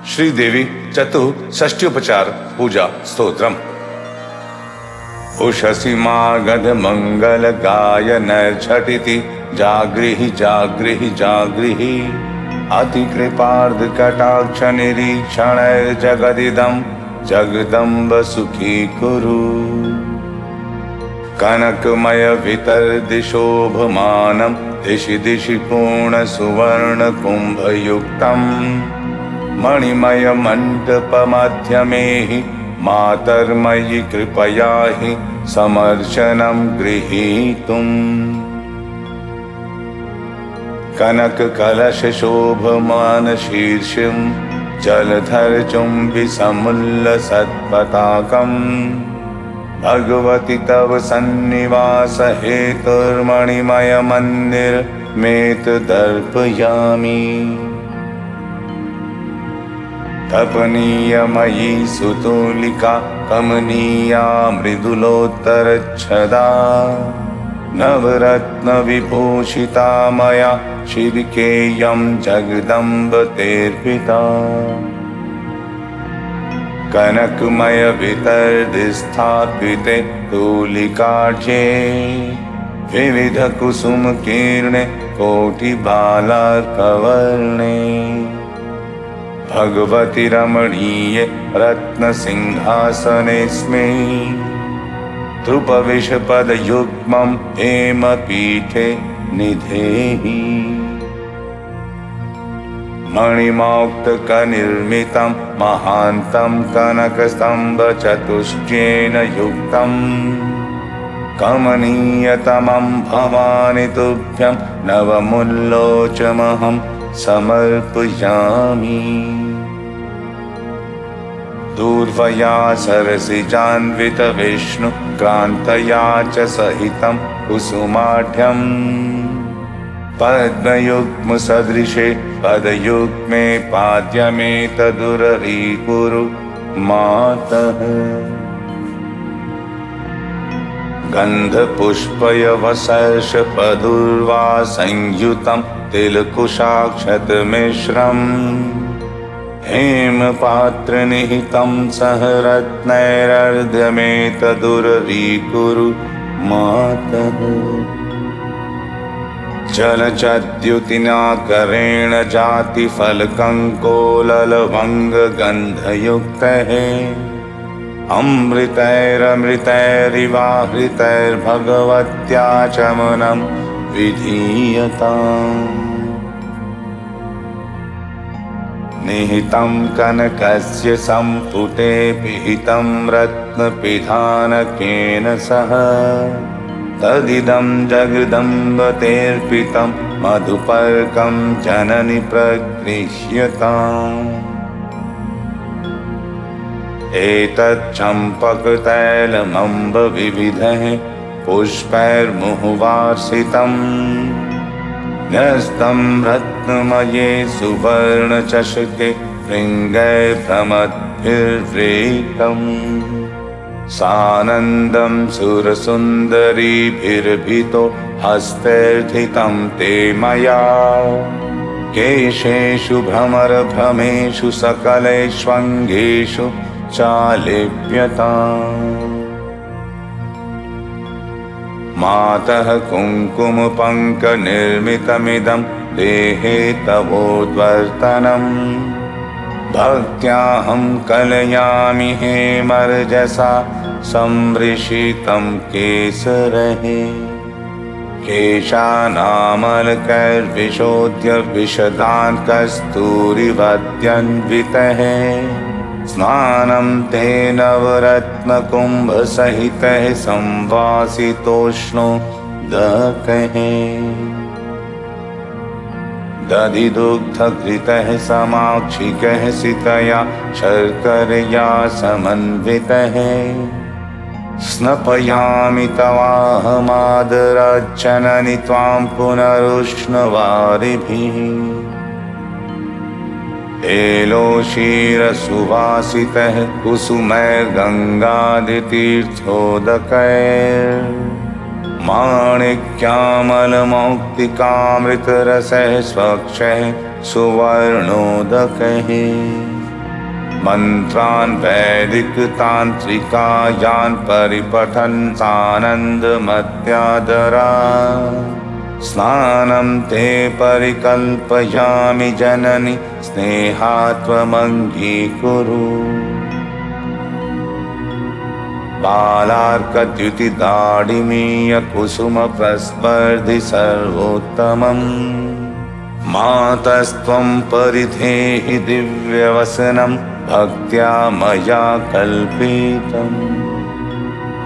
श्रीदेवी चतुष्षष्ट्योपचार पूजा स्तोत्रम। उषसि मागध मंगल गायन झटिति जागृहि जागृहि जागृहि अति कृपार्ध कटाक्ष निरीक्षण जगदिदं जगदम्ब सुखी कुरु। कनकमय वितर्दिशोभमानं दिशि दिशि पूर्ण सुवर्ण कुंभयुक्तम् मणिमय मंडप मध्यमे हि मातर्मयि कृपया हि समर्चनं गृहीतुम्। कनक कलश शोभमान शीर्षं जलधर चुंबि समुल्लसत् पताकम् भगवति तव सन्निवास हेतुर्मणिमय मंदिर मेत दर्पयामि। तपनीयमयी सुतुलिका कमनीया मृदुलोत्तरच्छदा नवरत्न विभूषिता मया शिविकेयं जगदम्ब तेर्पिता। कनकमय वितर्दिस्थापिते तुलिकाढ्ये विविध कुसुम कीर्णे कोटिबालार्कवर्णे भगवति रमणीये रत्न सिंहासनेऽस्मि ध्रुपविषपदयुग्मं हेमपीठे निधेहि। मणिमौक्तकनिर्मितं महान्तं कनकस्तम्भचतुष्टयेन युक्तं कमनीयतमं भवानि तुभ्यं नवमुल्लोचमहं समर्पयामि। दूर्वया सरसिजान्वित विष्णु क्रान्तया च सहितं कुसुमाढ्यम् पद्मयुग्म सदृशे पदयुग्मे पाद्यमेतदुररीकुरु मातः। गन्धपुष्पयवसर्ष पदुर्वा संयुतं तिलकुशाक्षतमिश्रम् हेमपात्रनिहितं सह रत्नैरर्ध्यमेतदुररीकुरु मातः। जलचद्युतिनाकरेण जातिफलकङ्कोललवङ्गगन्धयुक्तैः अमृतैरमृतैरिवाहृतैर्भगवत्याचमनं विधीयताम्। निहितं कनकस्य सम्पुटे पिहितं रत्नपिधानकेन सह तदिदं जगदम्ब तेऽर्पितं मधुपर्कं जननि प्रगृह्यताम्। एतच्चम्पकतैलमम्ब विविधैः पुष्पैर्मुहुवार्षितं न्यस्तं रत्नमये सुवर्णचषके भृङ्गैर्भ्रमद्भिर्वृतम्। सानन्दं सुरसुन्दरीभिर्भितो हस्तैर्थितं ते मया केशेषु भ्रमरभ्रमेषु सकलैष्वङ्गेषु चालिप्यताम्। मातः कुङ्कुमपङ्कनिर्मितमिदं देहे तवोद्वर्तनम् भक्त्याहं कलयामि हेमर्जसा संवृषितं केसरैः। केशानामलकैर्विशोध्य विशदान् कस्तूरिवद्यन्वितैः स्नानं ते नवरत्नकुम्भसहितैः संवासितोष्णोदकैः। दधिदुग्धघृतैः समाक्षिकैः सितया शर्करया समन्वितैः स्नपयामि तवाहमादराज्जननि त्वां पुनरुष्णवारिभिः। एलोषीरसुवासितैः कुसुमैर्गङ्गादितीर्थोदकैर्माणिक्यामलमौक्तिकामृतरसैः स्वक्षैः सुवर्णोदकैः मंत्रान् वैदिक तांत्रिकायान् परिपठन् सानन्दमत्यादरा स्नानं ते परिकल्पयामि जननि स्नेहात्वमङ्गीकुरु बालार्कद्युतिदाडिमीय कुसुमप्रस्पर्धि सर्वोत्तमम् मातस्त्वं परिधेहि दिव्यवसनं भक्त्या मया कल्पितम्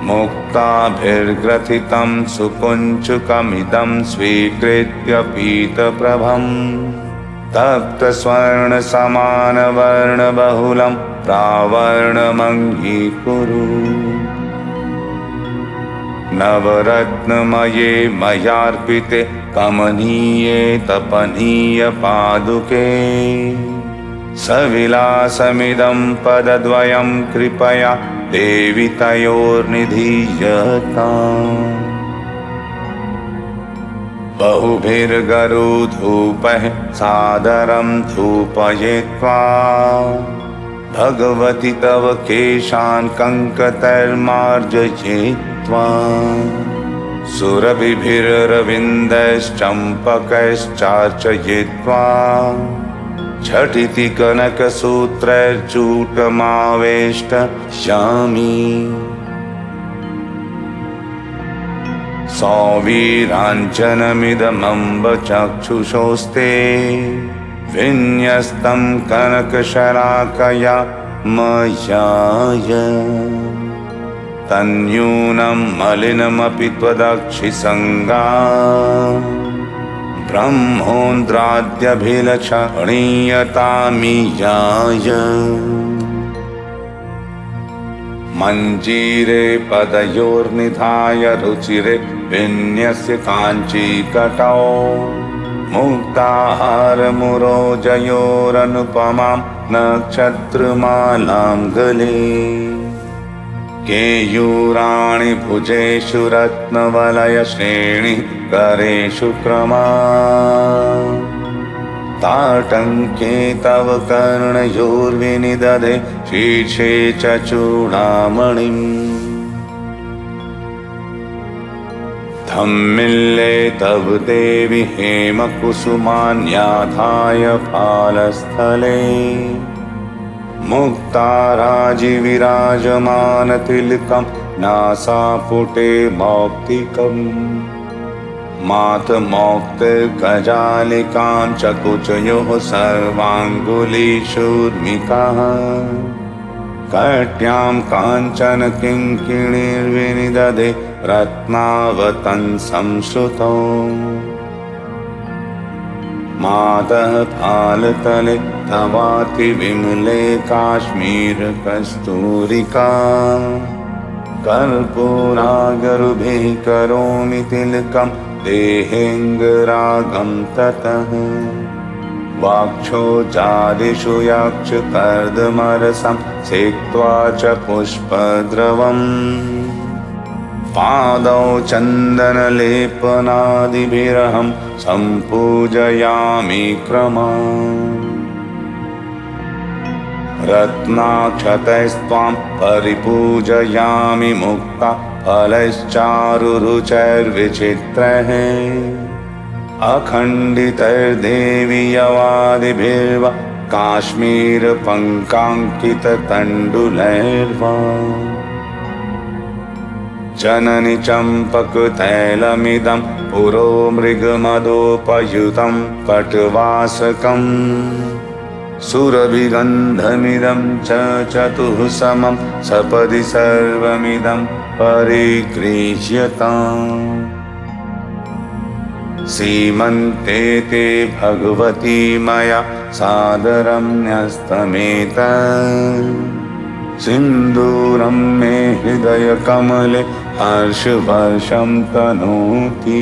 मुक्ताभिर्ग्रथितं सुकुञ्चुकमिदं स्वीकृत्य पीतप्रभम् तप्तस्वर्णसमानवर्णबहुलं प्रावर्णमङ्गीकुरु नवरत्नमये मयार्पिते कमनीये तपनीय पादुके सविलासमिदं पदद्वयं कृपया देवि तयोर्निधीयताम् बहुभिर्गरुधूपैः सादरं धूपयित्वा भगवति तव केशान् कङ्कतैर्मार्जयित्वा सुरभिभिररविन्दश्चम्पकैश्चार्चयित्वा झटिति कनकसूत्रैर्चूटमावेष्टयामि सौवीराञ्जनमिदमम्ब चक्षुषोस्ते विन्यस्तं कनकशलाकया मयाय तन्यूनं मलिनमपि त्वदक्षिसङ्गा ब्रह्मोन्द्राद्यभिलक्षणीयतामियाय मञ्जीरे पदयोर्निधाय रुचिरे विन्यस्य काञ्चीकटौ मुक्ताहारमुरोजयोरनुपमां नक्षत्रमालां गले केयूराणि भुजेषु रत्नवलयश्रेणि करेषु क्रमा ताटङ्के तव कर्णयोर्विनिदधे शीर्षे च चूडामणिम् धम्मिल्ले तव देवि हेमकुसुमान्याधाय फालस्थले मुक्ताराजिविराजमानतिलकं नासापुटे मौक्तिकम् मातमौक्तिर्गजालिकां च कुचयोः सर्वाङ्गुलीषूर्मिकाः कट्यां काञ्चन किङ्किणीर्विनिदधे रत्नावतंसं श्रुतौ मातः फालतले तवातिविमले काश्मीरकस्तूरिका कर्पूरागरुभिः करोमि तिलकं देहेङ्गरागं ततः वाक्षोजादिषु यक्षकर्दमरसं सेक्त्वा च पुष्पद्रवम् पादौ चन्दनलेपनादिभिरहं सम्पूजयामि क्रमात् रत्नाक्षतैस्त्वां परिपूजयामि मुक्ता फलैश्चारुरुचैर्विचित्रैः अखण्डितैर्देवी यवादिभिर्वा काश्मीरपङ्काङ्किततण्डुलैर्वा जननि चम्पकतैलमिदं पुरो मृगमदोपयुतं कटवासकम् सुरभिगन्धमिदं च चतुःसमं सपदि सर्वमिदं परिगृह्यताम् सीमन्ते ते भगवती मया सादरं न्यस्तमेत सिन्दूरं मे हृदयकमले हर्षवर्षं तनोति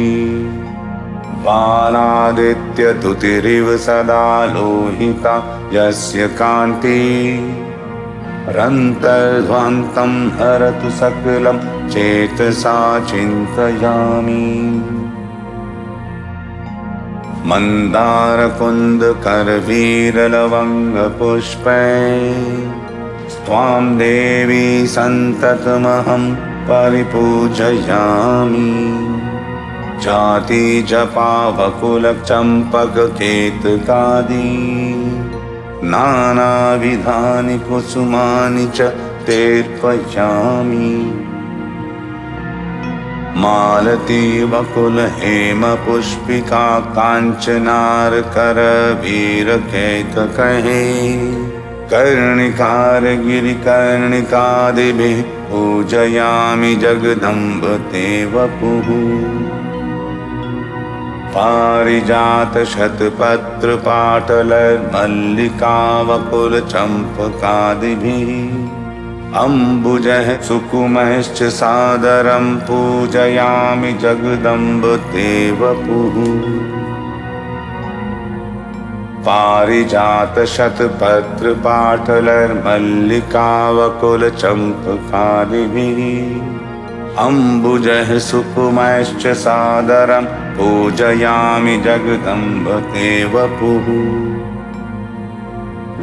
बालादित्यतुतिरिव सदा लोहिता यस्य कान्ति रन्तर्ध्वान्तं हरतु सकलं चेतसा चिन्तयामि मन्दारकुन्दकरवीरलवङ्गपुष्पै त्वां देवी सन्ततमहं परिपूजयामि। जाति जपावकुलचम्पककेतकादि नानाविधानि कुसुमानि च तेऽर्पयामि। मालती वकुल हेम पुष्पिका काञ्चनारकरवीरकेतकहे कर्णिकार गिरिकर्णिकादिभिः पूजयामि जगदम्ब ते वपुः। पारिजात शतपत्र पाटलर्मल्लिका वकुल चम्पकादिभिः अम्बुजः सुकुमश्च सादरं पूजयामि जगदम्ब ते वपुः। पारिजात शतपत्र पाटलर्मल्लिका वकुल चम्पकादिभिः अम्बुजः सुकुमश्च सादरं पूजयामि जगदम्ब ते वपुः।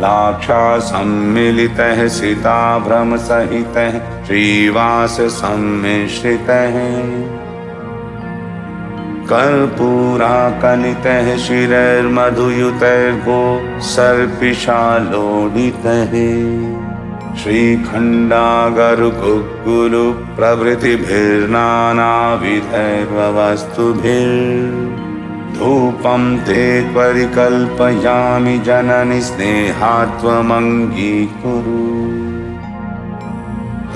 लाक्षा सम्मिलितः सीताभ्रमसहितः श्रीवास सम्मिश्रितः कर्पूराकलितः शिरैर्मधुयुतैर्गो सर्पिशालोडितः श्रीखण्डागरुकुक्कुलु प्रभृतिभिर्नानाविधैर्वस्तुभिर्धूपं ते परिकल्पयामि जननि स्नेहात्वमङ्गीकुरु।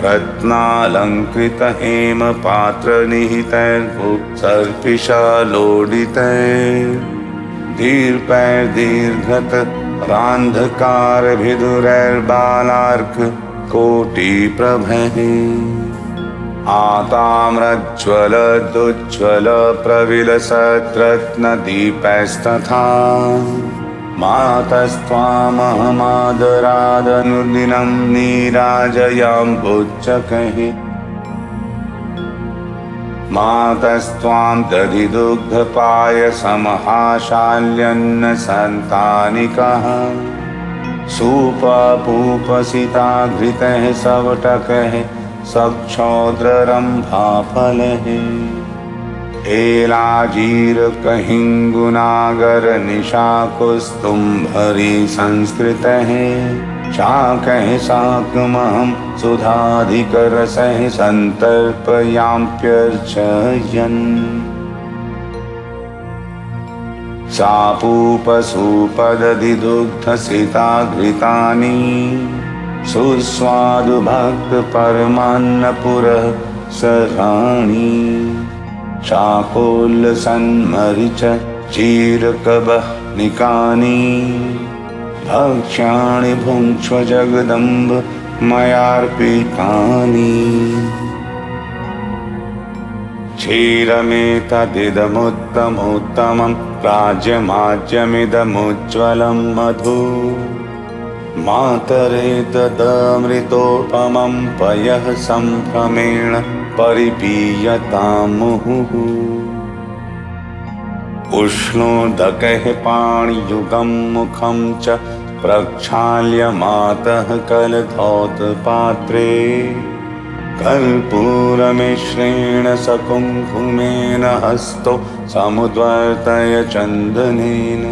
रत्नालङ्कृतहेमपात्रनिहितैर्भुक्सर्पिशालोडितैर्दीर्घैर्दीर्घत रान्धकारभिदुरैर्बालार्क कोटिप्रभैः आताम्रज्ज्वलदुज्ज्वल प्रविलसद्रत्नदीपैस्तथा मातस्त्वामहमादरादनुदिनं नीराजयाम्बुजकैः। मातस्त्वां दधिदुग्धपायसमहाशाल्यन्नसन्तानिकः सूपपूपसिताघृतैः सवटकैः सक्षौद्ररम्भाफलैः एलाजीरकहिङ्गुनागरनिशाकुस्तुम्भरी संस्कृतैः शाकैः साकमहं सुधाधिकरसैः सन्तर्पयाम्प्यर्चयन्। सापूपसूपदधिदुग्धसिताघृतानि सुस्वादुभक्तपरमान्नपुरः सराणि शाकोल्लसन्मरिच चीरकवह्निकानि भक्ष्याणि भुङ्क्ष्व जगदम्ब मयार्पितानि। क्षीरमेतदिदमुत्तमोत्तमं राज्यमाज्यमिदमुज्ज्वलं मधु मातरेतदमृतोपमं पयः सम्भ्रमेण परिपीयतां मुहुः। उष्णोदकैः पाणियुगं मुखं च प्रक्षाल्य मातः कलधौतपात्रे कर्पूरमिश्रेण सकुङ्कुमेन हस्तो समुद्वर्तय चन्दनेन।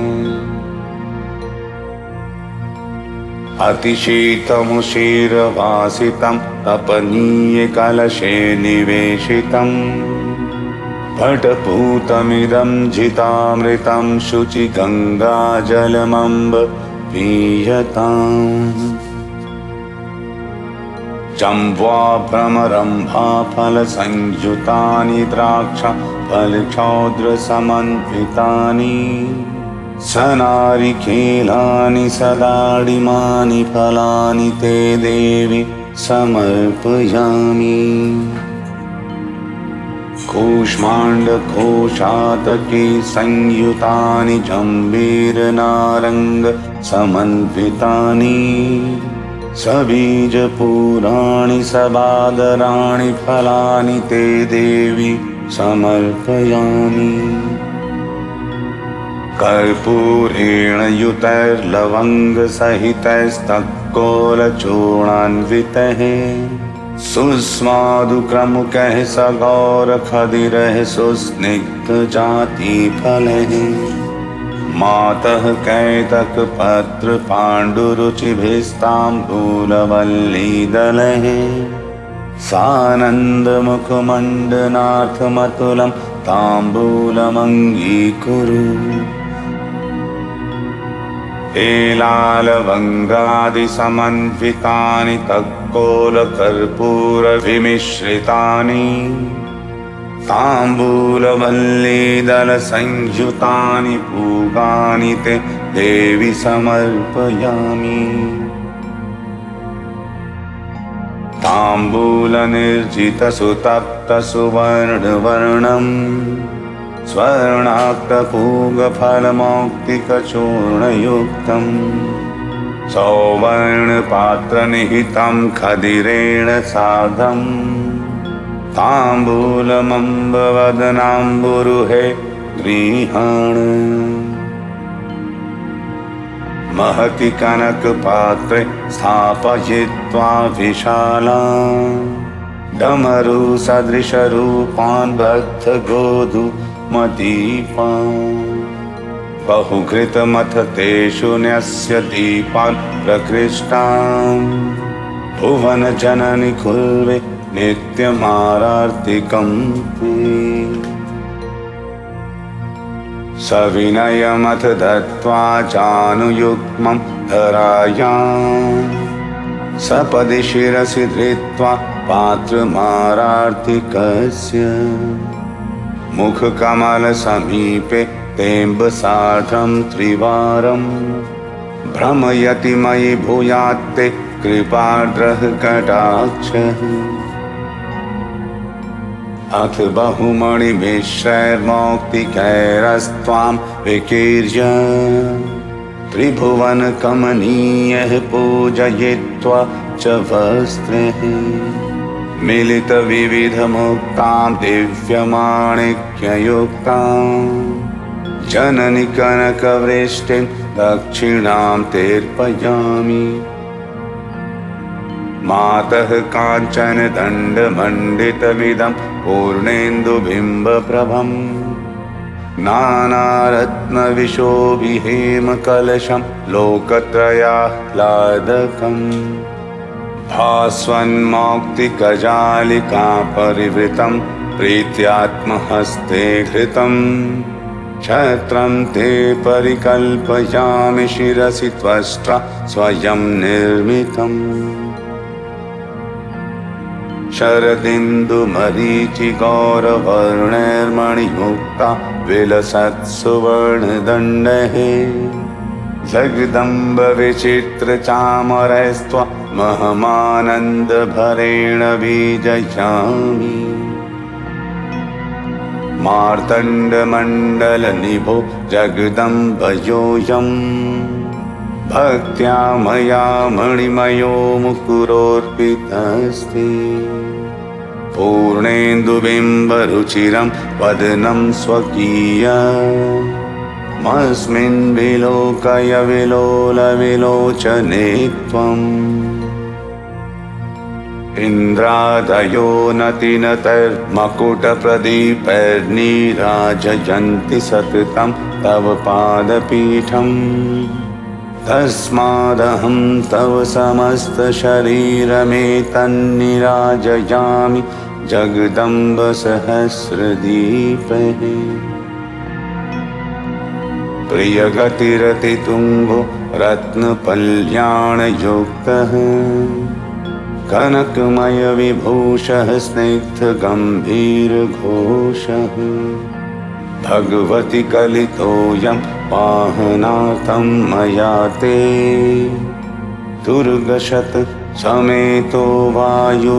अतिशीतमुषीरवासितं तपनीय कलशे निवेशितं भटपूतमिदं जितामृतं शुचिगङ्गाजलमम्ब पीयताम्। चम्पाभ्रमरम्भाफलसंयुतानि द्राक्षाफलक्षौद्रसमन्वितानि सनारिकेलानि सदाडिमानि फलानि ते देवि समर्पयामि। कूष्माण्डकोशातकी संयुतानि जम्बीरनारङ्ग समन्वितानि सबीजपूराणि सबादराणि फलानि ते देवि समर्पयामि। कर्पूरेण युतैर्लवङ्गसहितैस्तक्कोलचूर्णान्वितैः सुस्वादुक्रमुकैः सगौरखदिरैः सुस्निग्धजातिफलैः मातः कैतकपत्रपाण्डुरुचिभिस्ताम्बूलवल्लीदलैः सानन्दमुखमण्डनाथमतुलं ताम्बूलमङ्गीकुरु एलालवङ्गादिसमन्वितानि तक्कोलकर्पूरविमिश्रितानि ताम्बूलवल्लीदलसंयुतानि पूगानि ते देवि समर्पयामि ताम्बूलनिर्जितसुतप्तसुवर्णवर्णम् स्वर्णाक्तपूगफलमौक्तिकचूर्णयुक्तम् सौवर्णपात्रनिहितं खदिरेण साधम् ताम्बूलमम्बवदनाम्बुरुहे गृहाण महति कनकपात्रे स्थापयित्वा विशालान् डमरुसदृशरूपान् बद्धगोधूमदीपान् बहुघृतमथ तेषु न्यस्य दीपान् प्रकृष्टान् भुवनजननि कुर्वे नित्यमारार्तिकं ते सविनयमथ दत्त्वा चानुयुग्मं धरायाम् सपदि शिरसि धृत्वा पात्रमारार्तिकस्य मुखकमलसमीपे तेम्बसार्धं त्रिवारं भ्रमयति मयि भूयात्ते कृपार्द्रः कटाक्षः अथ बहुमणिमिश्रैर्मौक्तिकैरस्त्वां विकीर्य त्रिभुवनकमनीयः पूजयित्वा च वस्त्रैः मिलितविविधमुक्तां दिव्यमाणिक्ययुक्तां जननि कनकवृष्टिं दक्षिणां तर्पयामि मातः काञ्चनदण्डमण्डितमिदं पूर्णेन्दुबिम्बप्रभम् नानारत्नविशोभिहेमकलशं लोकत्रयाह्लादकम् भास्वन्मौक्तिकजालिका परिवृतं प्रीत्यात्महस्ते धृतं छत्रं ते परिकल्पयामि शिरसि त्वष्ट्रा स्वयं निर्मितम् शरदिन्दुमरीचिगौरवर्णैर्मणिमुक्ता विलसत्सुवर्णदण्डैः जगदम्बविचित्रचामरैस्त्वा महमानन्दभरेण बीजयामि मार्तण्डमण्डलनिभो जगदम्बयोऽयम् भक्त्या मया मणिमयो मुकुरोऽर्पितस्ते पूर्णेन्दुबिम्बरुचिरं वदनं स्वकीयमस्मिन् विलोकय विलोलविलोचने त्वम् इन्द्रादयो नतिनतैर्मकुटप्रदीपैर्नीराजयन्ति सततं तव पादपीठम् तस्मादहं तव समस्तशरीरमेतन्निराजयामि जगदम्बसहस्रदीपैः प्रियगतिरतितुङ्गो रत्नपल्याणयुक्तः कनकमयविभूषः स्निग्धगम्भीरघोषः भगवति कलितोऽयं वाहनार्थं मया ते दुर्गशत समेतो वायुवेगस्तुरङ्गः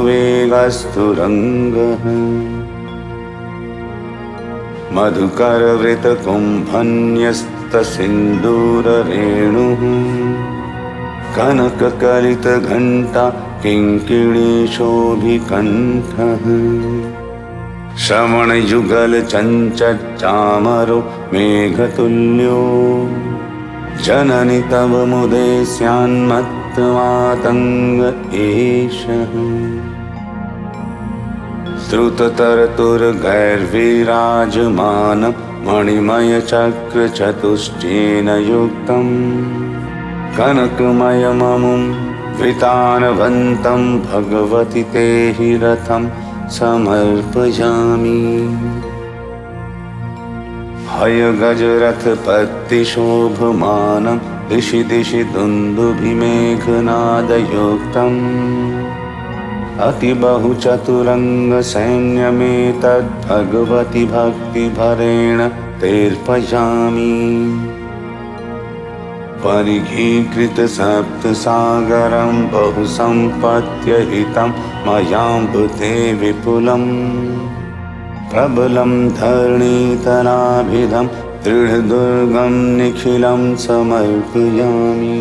मधुकरवृतकुम्भन्यस्तसिन्दूररेणुः कनककलितघण्टा किङ्किणीशोभिकण्ठः श्रवणयुगल चञ्चच्चामरो मेघतुल्यो जननि तव मुदे स्यान्मत्तमातङ्ग एषः श्रुततरतुर्गैर्विराजमान मणिमयचक्रचतुष्टेन युक्तं कनकमयममुं वितानवन्तं भगवति ते हि रथं समर्पयामि। हयगजरथपत्तिशोभमानं दिशि दिशि दुन्दुभिमेघनादयुक्तम् अतिबहुचतुरङ्गसैन्यमेतद्भगवति भक्तिभरेण तर्पयामि। परिघीकृतसप्तसागरं बहुसम्पत्त्यहितं मयाम्बुते विपुलं प्रबलं धरणीतलाभिधं दृढदुर्गं निखिलं समर्पयामि।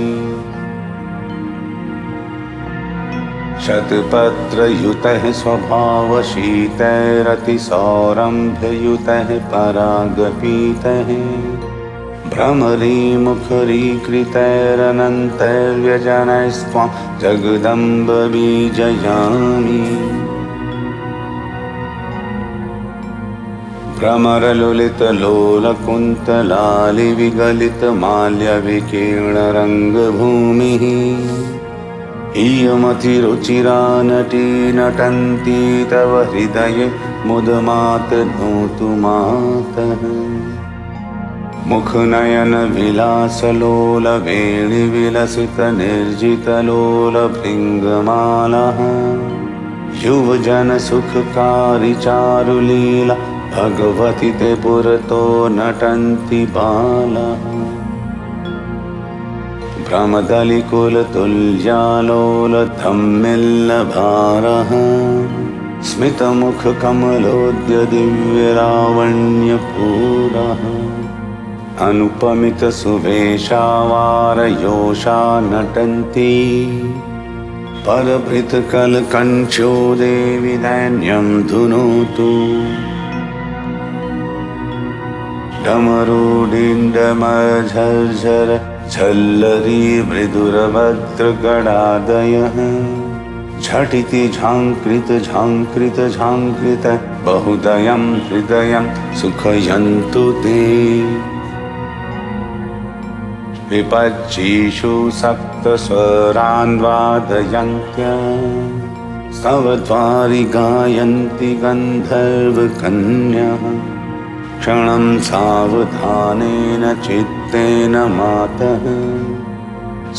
शतपत्रयुतः स्वभावशीतैरतिसौरम्भयुतः परागपीतः भ्रमरीमुखरीकृतैरनन्तैर्व्यजनैस्त्वां जगदम्ब बीजयामि। भ्रमरलुलितलोलकुन्तलालिविगलितमाल्यविकीर्णरङ्गभूमिः इयमतिरुचिरा नटी नटन्ती तव हृदये मुदमातनोतु मातः। मुखनयनविलासलोलवेणिविलसितनिर्जितलोलभृङ्गमालः युवजनसुखकारी चारुलीला भगवति ते पुरतो नटन्ति बालः। भ्रमदलिकुलतुल्यालोलधम्मिल्लभारः स्मितमुखकमलोद्य दिव्यलावण्यपूरः अनुपमितसुवेशावारयोषा नटन्ति परभृतकलकण्ठ्यो देवि दैन्यं धुनोतु। डमरुडिण्डमझर्झर झल्लरी मृदुरभद्रगणादयः झटिति झाङ्कृत झाङ्कृत झाङ्कृत बहुदयं हृदयं सुखयन्तु ते। विपज्जीषु सप्तस्वरान् वादयन्त्य स्तवद्वारि गायन्ति गन्धर्वकन्यः क्षणं सावधानेन चित्तेन मातः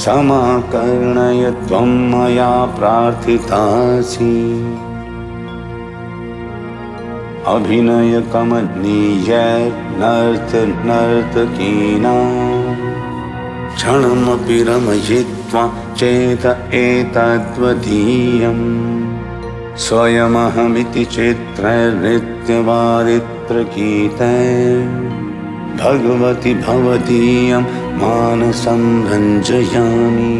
समाकर्णय त्वं मया प्रार्थितासि। अभिनयकमनीयैर्नर्तकीनां क्षणमपि रमयित्वा चेत एतद्वदीयम् स्वयमहमिति चित्रैर्नृत्यवादित्रगीतैर्भगवति भवदीयं मानसं रञ्जयामि।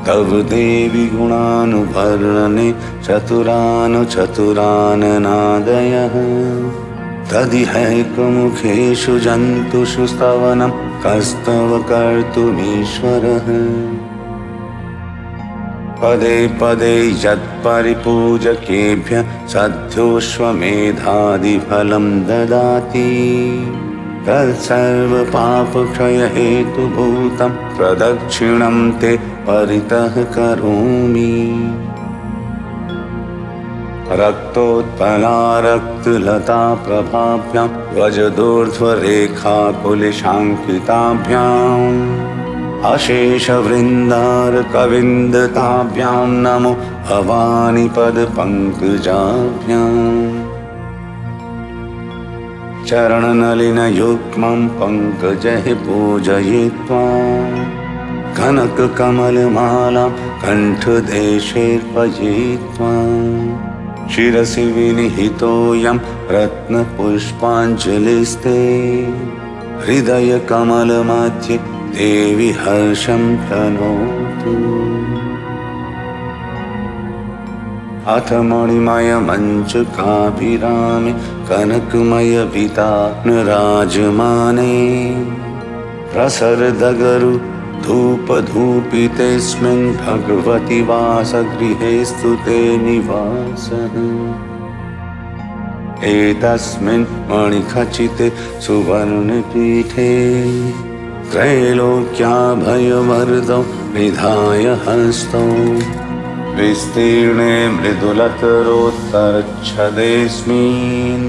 तव देवि गुणानुवर्णने चतुरानुचतुराननादयः तदिहैकमुखेषु जन्तुषु स्तवनं कस्तव कर्तुमीश्वरः। पदे पदे यत्परिपूजकेभ्यः सद्योऽश्वमेधादिफलं ददाति तत्सर्वपापक्षयहेतुभूतं प्रदक्षिणं ते परितः करोमि। रक्तोत्पला रक्तलता प्रभाभ्यां व्रजदूर्ध्वरेखाकुलिशाङ्किताभ्याम् अशेषवृन्दारकविन्दताभ्यां नमो भवानि पदपङ्कजाभ्याम्। चरणनलिनयुग्मं पङ्कजैः पूजयित्वा कनककमलमालां कण्ठदेशेऽर्पयित्वा शिरसि विनिहितोऽयं रत्नपुष्पाञ्जलिस्ते हृदयकमलमध्ये देवि हर्षं तनोतु। अथ मणिमय मञ्चुकाभिरामे कनकमय वितानराजमाने प्रसरदगरु धूपधूपितेऽस्मिन् भगवति वासगृहे स्तुते निवासः एतस्मिन् मणिखचिते सुवर्णपीठे त्रैलोक्याभयवरदौ निधाय हस्तौ विस्तीर्णे मृदुलतरोत्तरच्छदेऽस्मिन्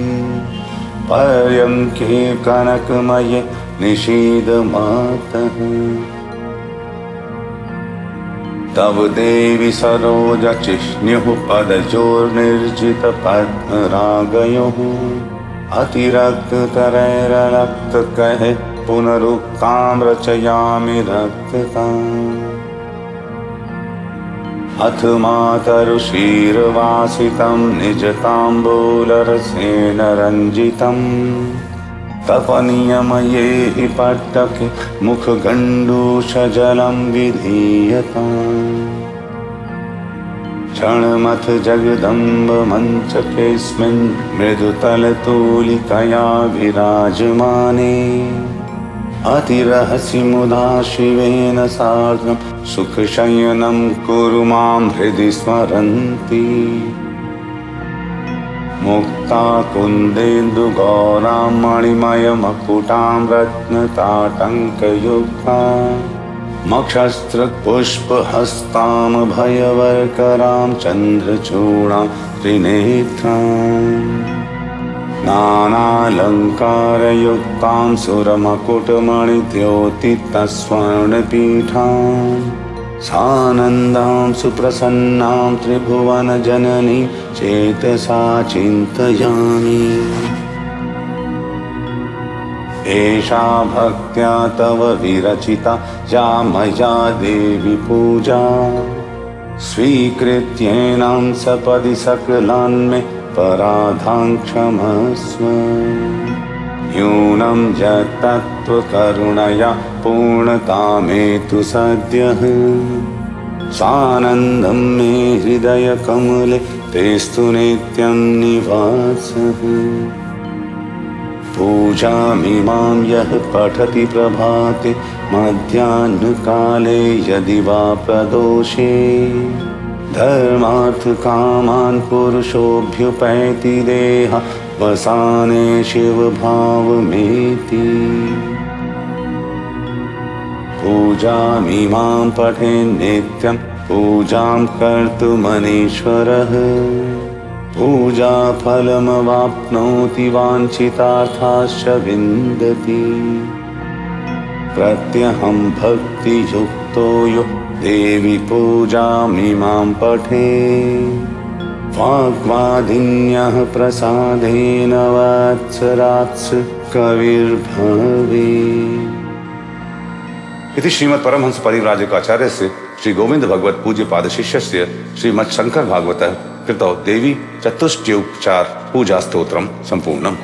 पर्यङ्के कनकमये निषीदमातः तव देवि सरोजचिह्न्युः पदयोर्निर्जितपद्मरागयोः अतिरक्ततरैररक्तकहे पुनरुक्तां रचयामि रक्तताम् अथ मातरुषीरवासितं निजताम्बूलरसेन रञ्जितम् तपनीयमये हि पट्टके मुखगण्डूषजलं विधीयताम् क्षणमथ जगदम्बमञ्चकेऽस्मिन् मृदुतलतूलिकया विराजमाने अतिरहसि मुदा शिवेन सार्धं सुखशयनं कुरु मां हृदि स्मरन्ति मुक्ता कुन्देन्दुगौरां मणिमयमकुटां रत्नताटङ्कयुक्तां मक्षस्त्रपुष्पहस्तां भयवर्करां चन्द्रचूडां त्रिनेत्राम् नानालङ्कारयुक्तां सुरमकुटमणिद्योतितस्वर्णपीठां सानन्दां सुप्रसन्नां त्रिभुवनजननीं चेतसा चिन्तयामि एषा भक्त्या तव विरचिता या मया देवी पूजा स्वीकृत्येनां सपदि सकलान्मे पराधां क्षमस्व न्यूनं यत्तत्त्वकरुणया पूर्णतामेतु सद्यः सानन्दं मे हृदयकमले तेस्तु नित्यं निवासः पूजामिमां यः पठति प्रभाते मध्याह्नकाले यदि वा प्रदोषे धर्मार्थकामान् पुरुषोऽभ्युपैति देहा वसाने शिवभावमेति पूजामिमां पठेन् नित्यं पूजां कर्तुमनीश्वरः पूजाफलमवाप्नोति वाञ्छितार्थाश्च विन्दति प्रत्यहं भक्तियुक्तो यो देवी पूजामिमां पठे वाग्वादिन्यः प्रसादेन वत्सरात्स कविर्भवे। इति श्रीमद् परमहंस परिव्राजकाचार्य से श्री गोविंद भगवत पूज्य पाद शिष्यस्य श्रीमत् शंकर भागवतः कृतौ देवी चतुष्टयोपचार पूजा स्तोत्रम संपूर्णम्।